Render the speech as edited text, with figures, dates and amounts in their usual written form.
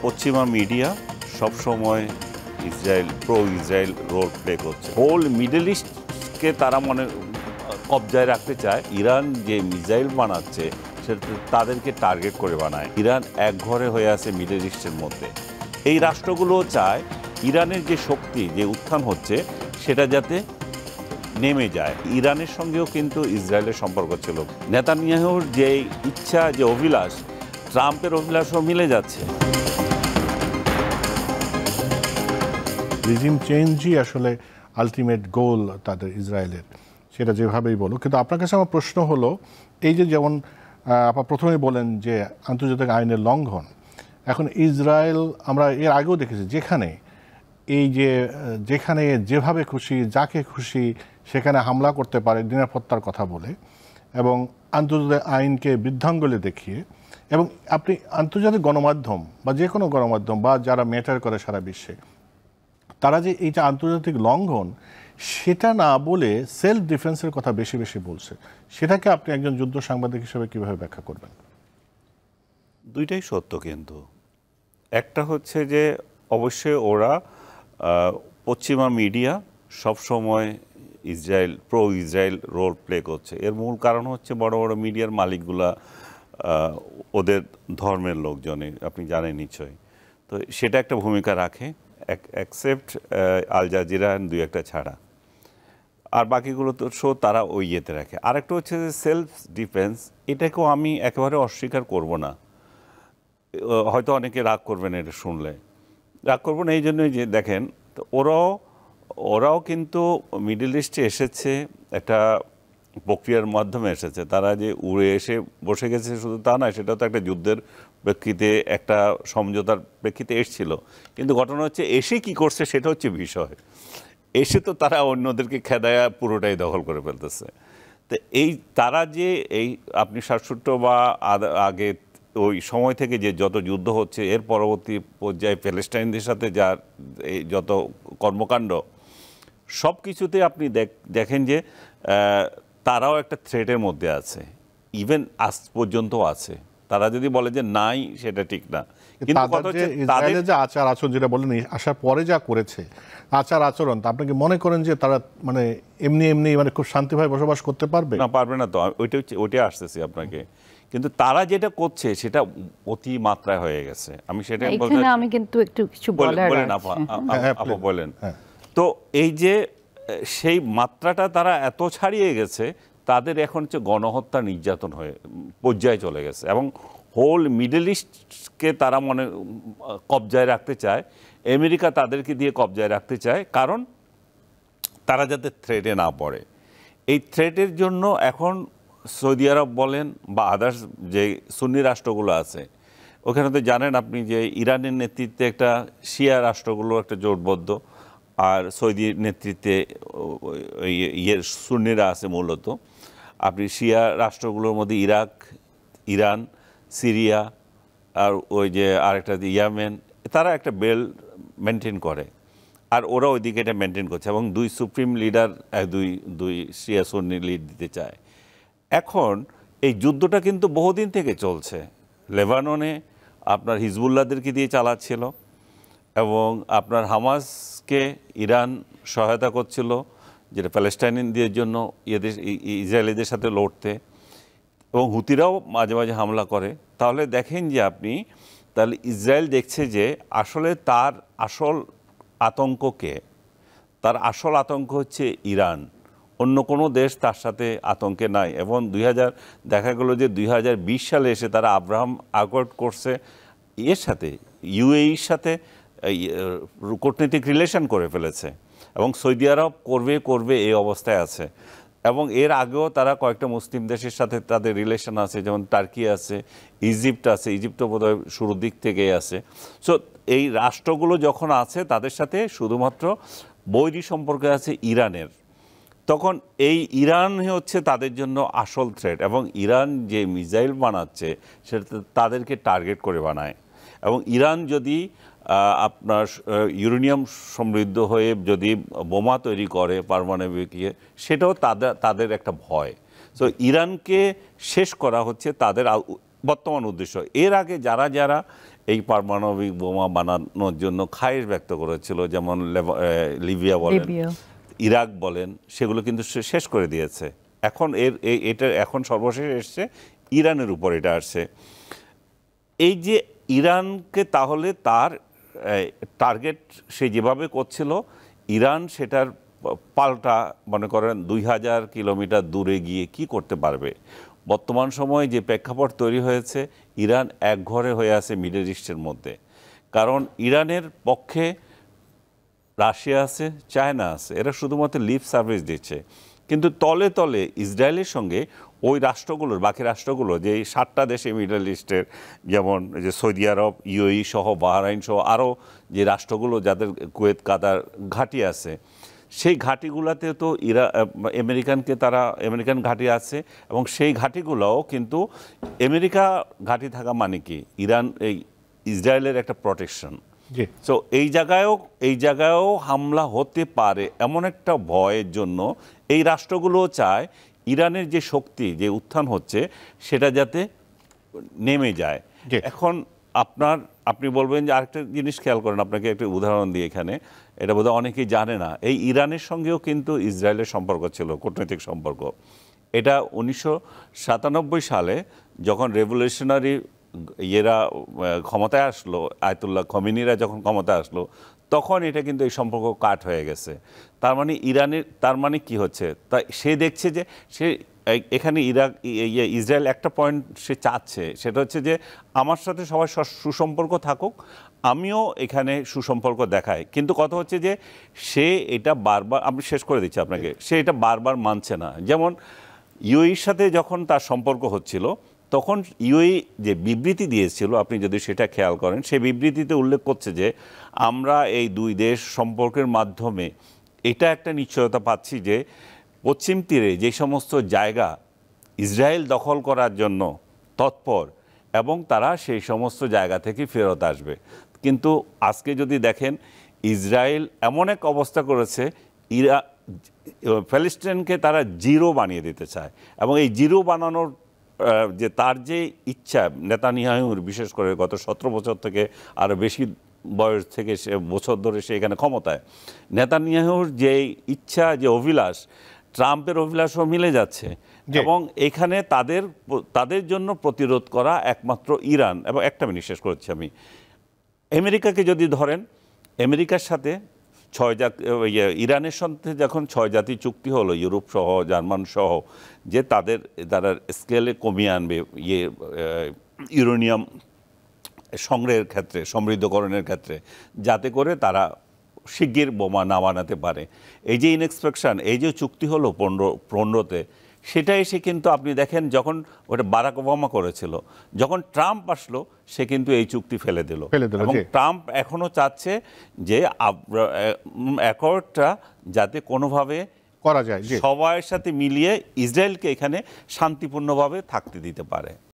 পশ্চিমা মিডিয়া সবসময় pro Israel role play করছে। হোল মিডল ইস্টকে তারা কবজায় রাখতে চায়। ইরান যে মিসাইল বানাচ্ছে সেটা তাদেরকে টার্গেট করে বানায়। ইরান একঘরে হয়ে আছে মিডল ইস্টের মধ্যে। এই রাষ্ট্রগুলো চায় ইরানের যে শক্তি, যে উত্থান হচ্ছে, সেটা যাতে নেমে যায়। ইরানের সঙ্গেও কিন্তু ইসরায়েলের সম্পর্ক ছিল। নেতানিয়াহুর যে ইচ্ছা, যে অভিলাষ, ট্রাম্পের অভিলাষও মিলে যাচ্ছে। রিজিম চেঞ্জই আসলে আলটিমেট গোল তাদের ইসরায়েলের, সেটা যেভাবেই বলো। কিন্তু আপনার কাছে আমার প্রশ্ন হলো, এই যে যেমন আপনার প্রথমেই বলেন যে আন্তর্জাতিক আইনের লঙ্ঘন, এখন ইসরায়েল আমরা এর আগেও দেখেছি যেখানে যেভাবে খুশি, যাকে খুশি সেখানে হামলা করতে পারে নিরাপত্তার কথা বলে, এবং আন্তর্জাতিক আইনকে বৃদ্ধাঙ্গুলি দেখিয়ে। এবং আপনি আন্তর্জাতিক গণমাধ্যম বা যে কোনো গণমাধ্যম বা যারা ম্যাটার করে সারা বিশ্বে, তারা যে এইটা আন্তর্জাতিক লঙ্ঘন সেটা না বলে সেলফ ডিফেন্সের কথা বেশি বেশি বলছে, সেটাকে আপনি একজন যুদ্ধ সাংবাদিক হিসেবে কিভাবে ব্যাখ্যা করবেন? দুইটাই সত্য, কিন্তু একটা হচ্ছে যে অবশ্যই ওরা পশ্চিমা মিডিয়া সবসময় প্রো ইসরায়েল রোল প্লে করছে। এর মূল কারণ হচ্ছে বড় বড় মিডিয়ার মালিকগুলা ওদের ধর্মের লোকজনের, আপনি জানেন নিশ্চয়ই। তো সেটা একটা ভূমিকা রাখে, অ্যাকসেপ্ট আল জাজিরা দুই একটা ছাড়া, আর বাকিগুলো তো তারা ওই ইয়েতে রাখে। আরেকটা হচ্ছে যে সেলফ ডিফেন্স, এটাকেও আমি একেবারে অস্বীকার করব না। হয়তো অনেকে রাগ করবেন এটা শুনলে। রাগ করবেন এই জন্যই যে দেখেন, ওরাও কিন্তু মিডল ইস্টে এসেছে একটা প্রক্রিয়ার মাধ্যমে এসেছে। তারা যে উড়ে এসে বসে গেছে শুধু তা নয়, সেটা তো একটা যুদ্ধের প্রেক্ষিতে, একটা সমঝোতার প্রেক্ষিতে এসেছিল। কিন্তু ঘটনা হচ্ছে এসে কি করছে সেটা হচ্ছে বিষয়। এসে তো তারা অন্যদেরকে খেদায়া পুরোটাই দখল করে ফেলতেছে। তো তারা যে আপনি 67 বা আগে ওই সময় থেকে যে যত যুদ্ধ হচ্ছে, এর পরবর্তী পর্যায়ে প্যালেস্টাইনদের সাথে যার যত কর্মকাণ্ড, সব কিছুতে আপনি দেখেন যে তারাও একটা থ্রেটের মধ্যে আছে, ইভেন আজ পর্যন্ত আছে। তারা যদি বলে যে নাই, সেটা ঠিক না। কিন্তু তাদের যে আচার আচরণ, যেটা বলেন আসার পরে যা করেছে আচার আচরণ, তা আপনি কি মনে করেন যে তারা এমনি খুব শান্তিভাবে বসবাস করতে পারবে? না, পারবে না তো। ওইটাই আসতেছি আপনাকে। কিন্তু তারা যেটা করছে সেটা অতি মাত্রায় হয়ে গেছে। আমি সেটা বলতে, আমি কিন্তু একটু কিছু বলার আপা বলেন। তো এই যে সেই মাত্রাটা তারা এত ছাড়িয়ে গেছে, তাদের এখন হচ্ছে গণহত্যা, নির্যাতন পর্যায়ে চলে গেছে। এবং হোল মিডল ইস্টকে তারা কবজায় রাখতে চায়। আমেরিকা তাদেরকে দিয়ে কবজায় রাখতে চায়, কারণ তারা যাতে থ্রেটে না পড়ে। এই থ্রেটের জন্য এখন সৌদি আরব বলেন বা আদার্স যে সুন্নি রাষ্ট্রগুলো আছে, ওখানে তো জানেন আপনি যে ইরানের নেতৃত্বে একটা শিয়া রাষ্ট্রগুলো একটা জোটবদ্ধ, আর সৌদি নেতৃত্বে সুন্নিরা আছে মূলত। আপনি শিয়া রাষ্ট্রগুলোর মধ্যে ইরাক, ইরান, সিরিয়া, আর ওই যে আরেকটা ইয়ামেন, তারা একটা বেল্ট মেনটেন করে, আর ওরা ওইদিকে এটা মেনটেন করছে। এবং দুই সুপ্রিম লিডার, দুই শিয়া সুন্নি লিড দিতে চায়। এখন এই যুদ্ধটা কিন্তু বহুদিন থেকে চলছে। লেবাননে আপনার হিজবুল্লাহদেরকে দিয়ে চালাচ্ছিল, এবং আপনার হামাসকে ইরান সহায়তা করছিল, যেটা প্যালেস্টাইনিদের জন্য ইসরায়েলিদের সাথে লড়তে, এবং হুতিরাও মাঝে মাঝে হামলা করে। তাহলে দেখেন যে আপনি, তাহলে ইসরায়েল দেখছে যে আসলে তার আসল আতঙ্ককে, তার আসল আতঙ্ক হচ্ছে ইরান। অন্য কোনো দেশ তার সাথে আতঙ্কে নাই। এবং দেখা গেল যে 2020 সালে এসে তারা আব্রাহাম অ্যাকর্ড করছে, এর সাথে ইউএইর সাথে কূটনৈতিক রিলেশন করে ফেলেছে, এবং সৌদি আরব করবে এই অবস্থায় আছে। এবং এর আগেও তারা কয়েকটা মুসলিম দেশের সাথে তাদের রিলেশন আছে, যেমন টার্কি আছে, ইজিপ্ট আছে। ইজিপ্টও বোধহয় শুরুর দিক থেকেই আছে। সো এই রাষ্ট্রগুলো যখন আছে, তাদের সাথে শুধুমাত্র বৈরী সম্পর্কে আছে ইরানের। তখন এই ইরান হচ্ছে তাদের জন্য আসল থ্রেট। এবং ইরান যে মিসাইল বানাচ্ছে সেটা তাদেরকে টার্গেট করে বানায়। এবং ইরান যদি আপনার ইউরেনিয়াম সমৃদ্ধ হয়ে যদি বোমা তৈরি করে পারমাণবিক, সেটাও তাদের একটা ভয়। সো ইরানকে শেষ করা হচ্ছে তাদের বর্তমান উদ্দেশ্য। এর আগে যারা এই পারমাণবিক বোমা বানানোর জন্য খায়েশ ব্যক্ত করেছিল, যেমন লিবিয়া বলেন, লিবিয়া। ইরাক বলেন, সেগুলো কিন্তু সে শেষ করে দিয়েছে। এখন এটা এখন সর্বশেষ এসছে ইরানের উপর এটা আসছে। এই যে ইরানকে তাহলে তার টার্গেট সে যেভাবে করছিল, ইরান সেটার পাল্টা মনে করেন 2000 কিলোমিটার দূরে গিয়ে কি করতে পারবে। বর্তমান সময়ে যে প্রেক্ষাপট তৈরি হয়েছে, ইরান একঘরে হয়ে আছে মিডল ইস্টের মধ্যে। কারণ ইরানের পক্ষে রাশিয়া আছে, চায়না আছে, এরা শুধুমাত্র লিপ সার্ভিস দিচ্ছে, কিন্তু তলে তলে ইসরায়েলের সঙ্গে ওই রাষ্ট্রগুলোর, বাকি রাষ্ট্রগুলো যে 7টা দেশে মিডল ইস্টের, যেমন যে সৌদি আরব, ইউএই সহ, বাহরাইন সহ আরও যে রাষ্ট্রগুলো যাদের কুয়েত, কাতার ঘাঁটি আছে, সেই ঘাঁটিগুলোতে তো আমেরিকান ঘাঁটি আছে, এবং সেই ঘাঁটিগুলোও কিন্তু আমেরিকা ঘাঁটি থাকা মানে কি এই ইসরায়েলের একটা প্রোটেকশন। জি। সো এই জায়গায়ও হামলা হতে পারে এমন একটা ভয়ের জন্য এই রাষ্ট্রগুলোও চায় ইরানের যে শক্তি, যে উত্থান হচ্ছে, সেটা যাতে নেমে যায়। জি। এখন আপনি বলবেন যে আরেকটা জিনিস খেয়াল করেন, আপনাকে একটা উদাহরণ দিই এখানে, এটা বোধহয় অনেকেই জানে না। এই ইরানের সঙ্গেও কিন্তু ইসরায়েলের সম্পর্ক ছিল, কূটনৈতিক সম্পর্ক। এটা 1997 সালে যখন রেভলিউশনারি ক্ষমতায় আসলো, আয়াতুল্লাহ খমেনিরা যখন ক্ষমতায় আসলো, তখন এটা কিন্তু এই সম্পর্ক কাট হয়ে গেছে। তার মানে কি হচ্ছে, তাই সে দেখছে যে সে এখানে ইসরায়েল একটা পয়েন্ট সে চাচ্ছে, সেটা হচ্ছে যে আমার সাথে সবাই সুসম্পর্ক থাকুক, আমিও এখানে সুসম্পর্ক দেখাই। কিন্তু কথা হচ্ছে যে সে এটা বারবার, আমি শেষ করে দিচ্ছি আপনাকে, সে এটা বারবার মানছে না। যেমন ইউএইর সাথে যখন তার সম্পর্ক হচ্ছিল, তখন ইউএই যে বিবৃতি দিয়েছিল, আপনি যদি সেটা খেয়াল করেন, সেই বিবৃতিতে উল্লেখ করছে যে আমরা এই দুই দেশ সম্পর্কের মাধ্যমে এটা একটা নিশ্চয়তা পাচ্ছি যে পশ্চিম তীরে যে সমস্ত জায়গা ইসরায়েল দখল করার জন্য তৎপর, এবং তারা সেই সমস্ত জায়গা থেকে ফেরত আসবে। কিন্তু আজকে যদি দেখেন, ইসরায়েল এমন এক অবস্থা করেছে, প্যালেস্টাইনকে তারা জিরো বানিয়ে দিতে চায়, এবং এই জিরো বানানোর যে তার যে ইচ্ছা, নেতানিয়াহুর, বিশেষ করে গত 17 বছর থেকে আরও বেশি বয়স থেকে বছর ধরে সে এখানে ক্ষমতায়, নেতানিয়াহুর যে ইচ্ছা, যে অভিলাষ, ট্রাম্পের অভিলাষও মিলে যাচ্ছে। এবং এখানে তাদের জন্য প্রতিরোধ করা একমাত্র ইরান। এবং একটা মিনিট শেষ করছি আমি, আমেরিকাকে যদি ধরেন, আমেরিকার সাথে ইরানের সাথে যখন 6 জাতি চুক্তি হলো, ইউরোপ সহ, জার্মান সহ, যে তারা স্কেলে কমিয়ে আনবে ইউরেনিয়াম সংগ্রহের ক্ষেত্রে, সমৃদ্ধকরণের ক্ষেত্রে, যাতে করে তারা শিগগির বোমা না বানাতে পারে। এই যে ইনএক্সপেকশন, এই যে চুক্তি হলো 15তে, সেটা এসে কিন্তু আপনি দেখেন, যখন ওটা বারাক ওবামা করেছিল, যখন ট্রাম্প আসলো, সে কিন্তু এই চুক্তি ফেলে দিল। এবং ট্রাম্প এখনো চাচ্ছে যে অ্যাকর্ডটা যাতে কোনোভাবে করা যায়, সবার সাথে মিলিয়ে ইসরায়েলকে এখানে শান্তিপূর্ণভাবে থাকতে দিতে পারে।